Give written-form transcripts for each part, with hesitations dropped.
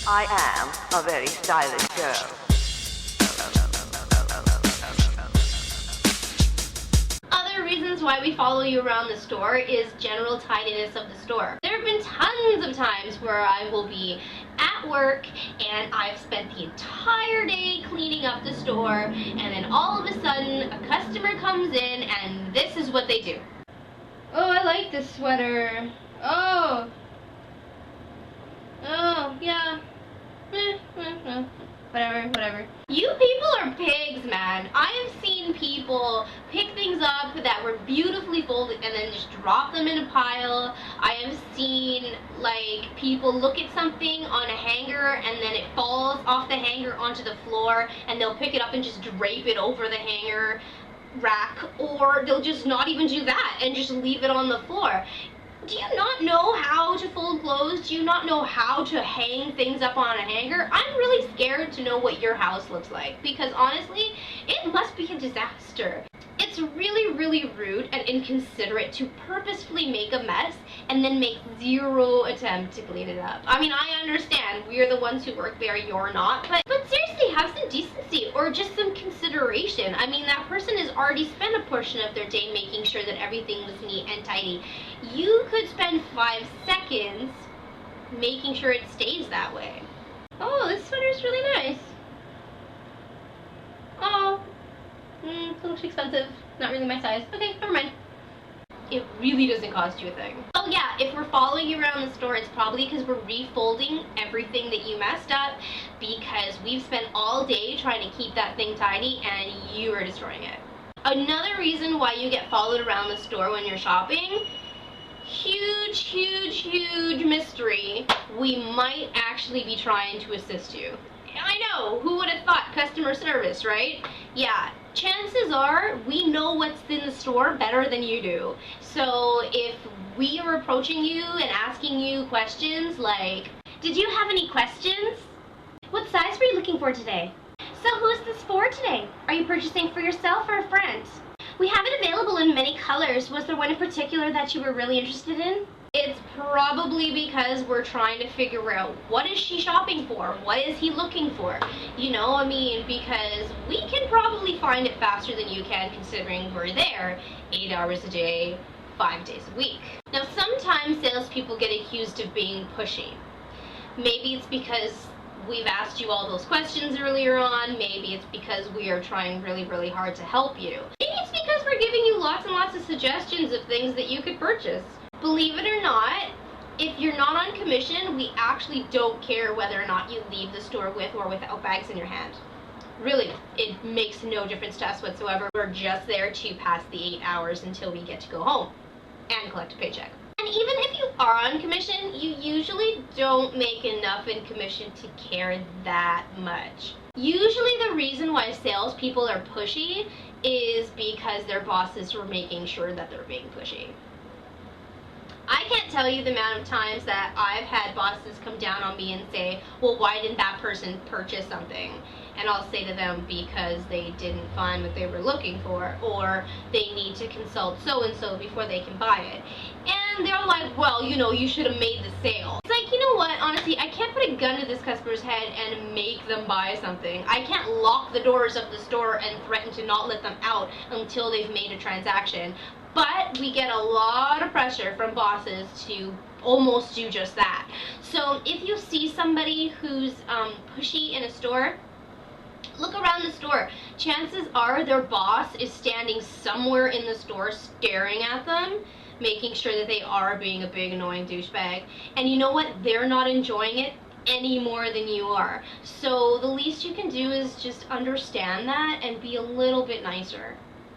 I am a very stylish girl. Other reasons why we follow you around the store is general tidiness of the store. There have been tons of times where I will be at work and I've spent the entire day cleaning up the store, and then all of a sudden a customer comes in and this is what they do. Oh, I like this sweater. Oh, yeah. Whatever. You people are pigs, man. I have seen people pick things up that were beautifully folded and then just drop them in a pile. I have seen, like, people look at something on a hanger and then it falls off the hanger onto the floor and they'll pick it up and just drape it over the hanger rack, or they'll just not even do that and just leave it on the floor. Do you not know how to fold clothes? Do you not know how to hang things up on a hanger? I'm really scared to know what your house looks like, because honestly, it must be a disaster. It's really rude and inconsiderate to purposefully make a mess and then make zero attempt to clean it up. I mean, I understand we're the ones who work there, you're not, but seriously, have some decency or just some consideration. I mean, that person has already spent a portion of their day making sure that everything was neat and tidy. You could spend 5 seconds making sure it stays that way. Oh, this sweater's really nice. Oh. It looks expensive. Not really my size. Okay, never mind. It really doesn't cost you a thing. Oh yeah, if we're following you around the store, it's probably because we're refolding everything that you messed up, because we've spent all day trying to keep that thing tidy and you are destroying it. Another reason why you get followed around the store when you're shopping, huge mystery, we might actually be trying to assist you. I know, who would have thought customer service, right? Yeah, chances are we know what's in the store better than you do. So if we are approaching you and asking you questions like, did you have any questions? What size were you looking for today? So who's this for today? Are you purchasing for yourself or a friend? We have it available in many colors. Was there one in particular that you were really interested in? It's probably because we're trying to figure out, what is she shopping for? What is he looking for? You know, I mean, because we can probably find it faster than you can, considering we're there 8 hours a day, 5 days a week. Now, sometimes salespeople get accused of being pushy. Maybe it's because we've asked you all those questions earlier on. Maybe it's because we are trying really hard to help you. Maybe it's because we're giving you lots and lots of suggestions of things that you could purchase. Believe it or not, if you're not on commission, we actually don't care whether or not you leave the store with or without bags in your hand. Really, it makes no difference to us whatsoever. We're just there to pass the 8 hours until we get to go home and collect a paycheck. And even if you are on commission, you usually don't make enough in commission to care that much. Usually the reason why salespeople are pushy is because their bosses are making sure that they're being pushy. I can't tell you the amount of times that I've had bosses come down on me and say, well, why didn't that person purchase something? And I'll say to them, because they didn't find what they were looking for, or they need to consult so-and-so before they can buy it. And they're like, well, you know, you should have made the sale. It's like, you know what, honestly, I can't put a gun to this customer's head and make them buy something. I can't lock the doors of the store and threaten to not let them out until they've made a transaction. But we get a lot of pressure from bosses to almost do just that. So if you see somebody who's pushy in a store, look around the store. Chances are their boss is standing somewhere in the store staring at them, making sure that they are being a big annoying douchebag. And you know what? They're not enjoying it any more than you are. So the least you can do is just understand that and be a little bit nicer.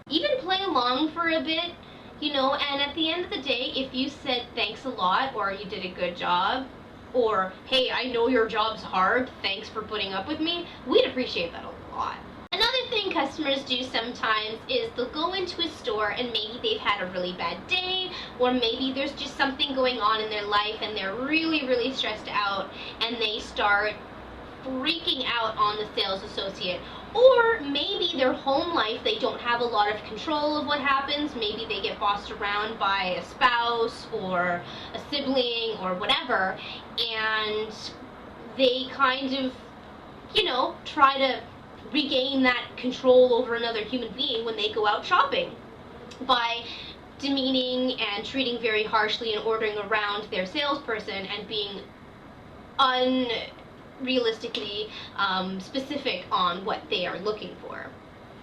Even play along for a bit, you know, and at the end of the day, if you said thanks a lot, or you did a good job, or hey, I know your job's hard, thanks for putting up with me, we'd appreciate that a lot. Another thing customers do sometimes is they'll go into a store and maybe they've had a really bad day, or maybe there's just something going on in their life and they're really stressed out, and they start freaking out on the sales associate. Or maybe their home life, they don't have a lot of control of what happens. Maybe they get bossed around by a spouse or a sibling or whatever, and they kind of, you know, try to regain that control over another human being when they go out shopping by demeaning and treating very harshly and ordering around their salesperson and being unrealistically specific on what they are looking for.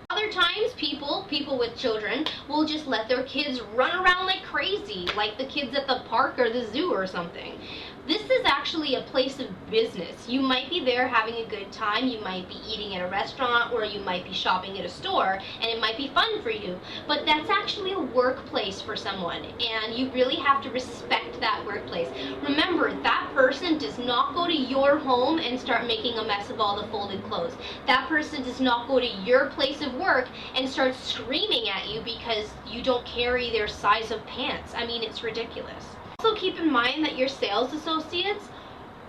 Other times, people with children will just let their kids run around like crazy, like the kids at the park or the zoo or something. This is actually a place of business. You might be there having a good time, you might be eating at a restaurant, or you might be shopping at a store, and it might be fun for you. But that's actually a workplace for someone, and you really have to respect that workplace. Remember, that person does not go to your home and start making a mess of all the folded clothes. That person does not go to your place of work and start screaming at you because you don't carry their size of pants. I mean, it's ridiculous. Also keep in mind that your sales associates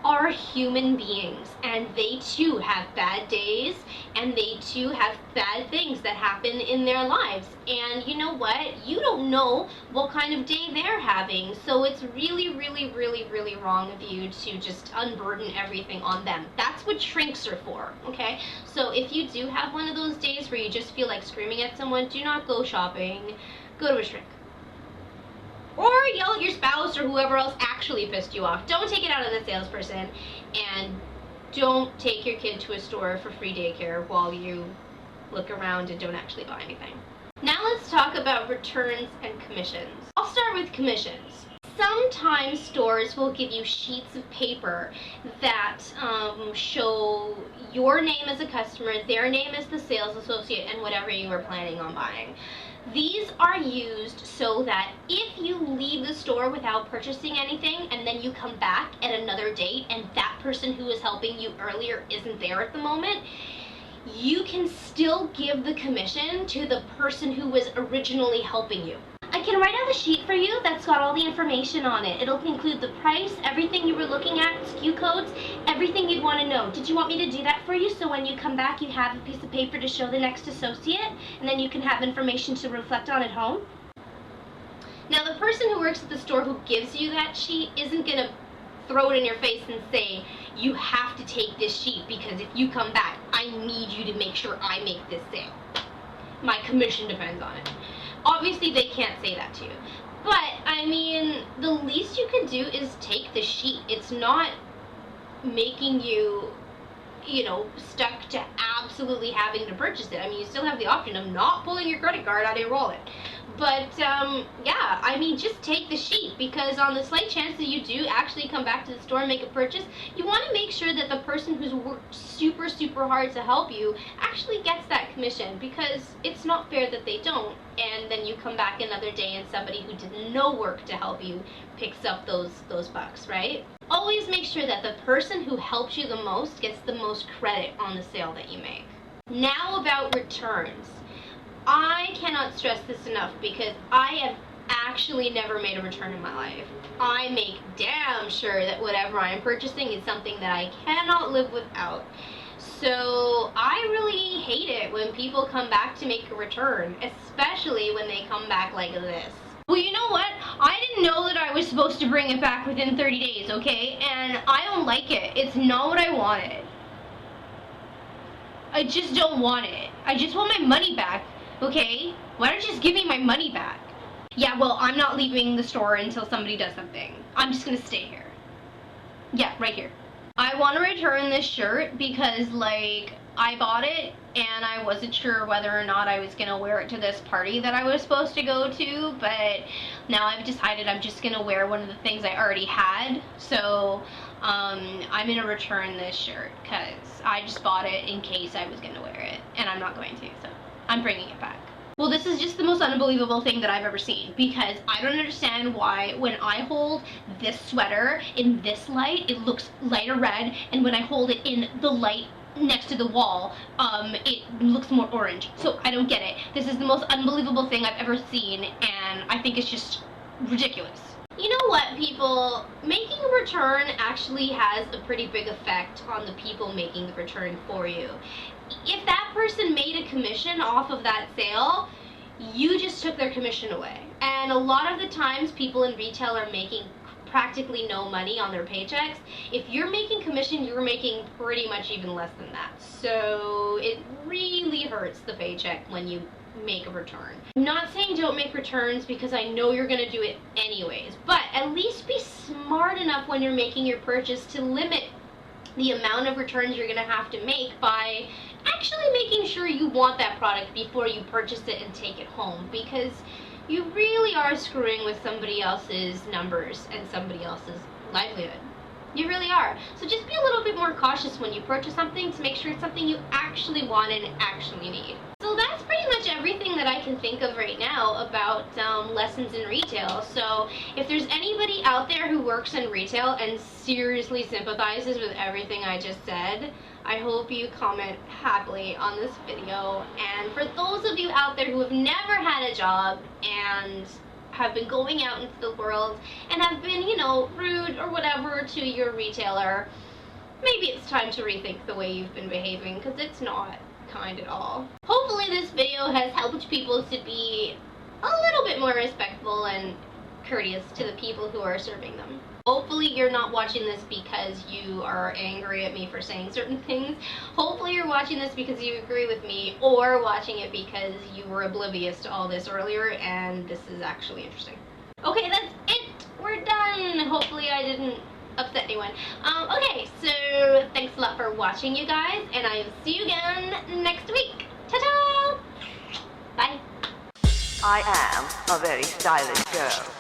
are human beings, and they too have bad days, and they too have bad things that happen in their lives. And you know what? You don't know what kind of day they're having, so it's really, really, really, really wrong of you to just unburden everything on them. That's what shrinks are for, okay? So if you do have one of those days where you just feel like screaming at someone, do not go shopping. Go to a shrink. Or yell at your spouse or whoever else actually pissed you off. Don't take it out on the salesperson, and don't take your kid to a store for free daycare while you look around and don't actually buy anything. Now let's talk about returns and commissions. I'll start with commissions. Sometimes stores will give you sheets of paper that show your name as a customer, their name as the sales associate, and whatever you were planning on buying. These are used so that if you leave the store without purchasing anything and then you come back at another date and that person who was helping you earlier isn't there at the moment, you can still give the commission to the person who was originally helping you. I can write out a sheet for you that's got all the information on it. It'll include the price, everything you were looking at, SKU codes, everything you'd want to know. Did you want me to do that for you so when you come back you have a piece of paper to show the next associate and then you can have information to reflect on at home? Now the person who works at the store who gives you that sheet isn't going to throw it in your face and say, you have to take this sheet because if you come back, I need you to make sure I make this sale. My commission depends on it. Obviously, they can't say that to you. But, I mean, the least you can do is take the sheet. It's not making you, you know, stuck to absolutely having to purchase it. I mean, you still have the option of not pulling your credit card out of your wallet. But, yeah, I mean, just take the sheet, because on the slight chance that you do actually come back to the store and make a purchase, you want to make sure that the person who's worked super, super hard to help you actually gets that commission, because it's not fair that they don't, and then you come back another day and somebody who did no work to help you picks up those bucks, right? Always make sure that the person who helped you the most gets the most credit on the sale that you make. Now about returns. I cannot stress this enough because I have actually never made a return in my life. I make damn sure that whatever I'm purchasing is something that I cannot live without. So I really hate it when people come back to make a return, especially when they come back like this. Well, you know what? I didn't know that I was supposed to bring it back within 30 days, okay? And I don't like it. It's not what I wanted. I just don't want it. I just want my money back. Okay, why don't you just give me my money back? Yeah, well, I'm not leaving the store until somebody does something. I'm just gonna stay here. Yeah, right here. I want to return this shirt because, like, I bought it and I wasn't sure whether or not I was gonna wear it to this party that I was supposed to go to, but now I've decided I'm just gonna wear one of the things I already had. So I'm gonna return this shirt because I just bought it in case I was gonna wear it, and I'm not going to, so I'm bringing it back. Well, this is just the most unbelievable thing that I've ever seen, because I don't understand why when I hold this sweater in this light, it looks lighter red, and when I hold it in the light next to the wall, it looks more orange. So I don't get it. This is the most unbelievable thing I've ever seen, and I think it's just ridiculous. You know what, people? Making a return actually has a pretty big effect on the people making the return for you. If that person made a commission off of that sale, you just took their commission away. And a lot of the times people in retail are making practically no money on their paychecks. If you're making commission, you're making pretty much even less than that. So it really hurts the paycheck when you make a return. I'm not saying don't make returns because I know you're going to do it anyways, but at least be smart enough when you're making your purchase to limit the amount of returns you're going to have to make by actually making sure you want that product before you purchase it and take it home, because you really are screwing with somebody else's numbers and somebody else's livelihood. You really are. So just be a little bit more cautious when you purchase something to make sure it's something you actually want and actually need. So that's pretty much everything that I can think of right now about lessons in retail. So if there's anybody out there who works in retail and seriously sympathizes with everything I just said, I hope you comment happily on this video. And for those of you out there who have never had a job and have been going out into the world and have been, you know, rude or whatever to your retailer, maybe it's time to rethink the way you've been behaving, because it's not kind at all. Hopefully this video has helped people to be a little bit more respectful and courteous to the people who are serving them. Hopefully you're not watching this because you are angry at me for saying certain things. Hopefully you're watching this because you agree with me, or watching it because you were oblivious to all this earlier and this is actually interesting. Okay, that's it. We're done. Hopefully I didn't upset anyone. Okay, so thanks a lot for watching, you guys, and I'll see you again next week. Ta-ta! Bye. I am a very stylish girl.